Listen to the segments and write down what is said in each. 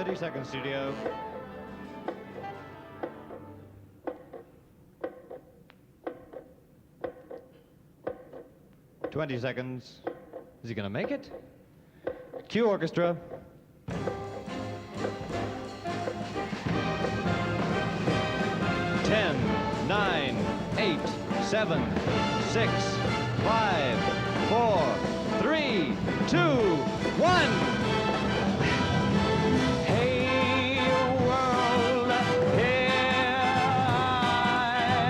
30 seconds, studio. "20 seconds. Is he gonna make it? Cue orchestra. "10, 9, 8, 7, 6, 5, 4, 3, 2, 1. Hey world, here I am.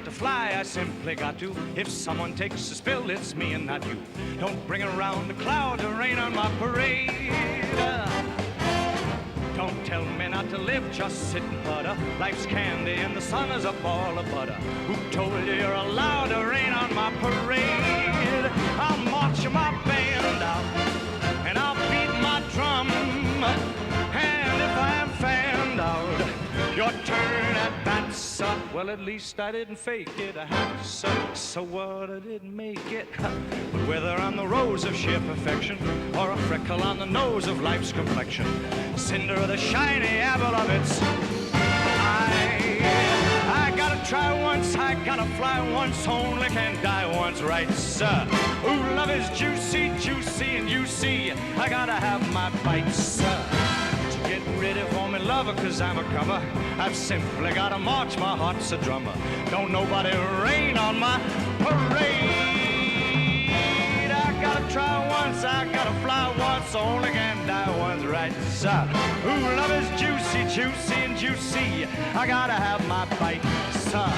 To fly, I simply got to. If someone takes a spill, it's me and not you. Don't bring around a cloud to rain on my parade. Don't tell me not to live, just sit and putter. Life's candy and the sun is a ball of butter. Who told you you're allowed to rain on my parade? I'll march my band out and I'll beat my drum. And if I am fanned out, your turn at bat, son. Well, at least I didn't fake it. So what? I didn't make it. But whether I'm the rose of sheer perfection or a freckle on the nose of life's complexion, cinder of the shiny apple of its eye, I gotta try once, I gotta fly once, only can die once, right, sir? Ooh, love is juicy, juicy, and you see, I gotta have my bite, sir. Get ready for me, lover, cause I'm a comer. I've simply gotta march, my heart's a drummer. Don't nobody rain on my parade. I gotta try once, I gotta fly once, only can die once, right, sir? Ooh, love is juicy, juicy, and juicy. I gotta have my bite, sir.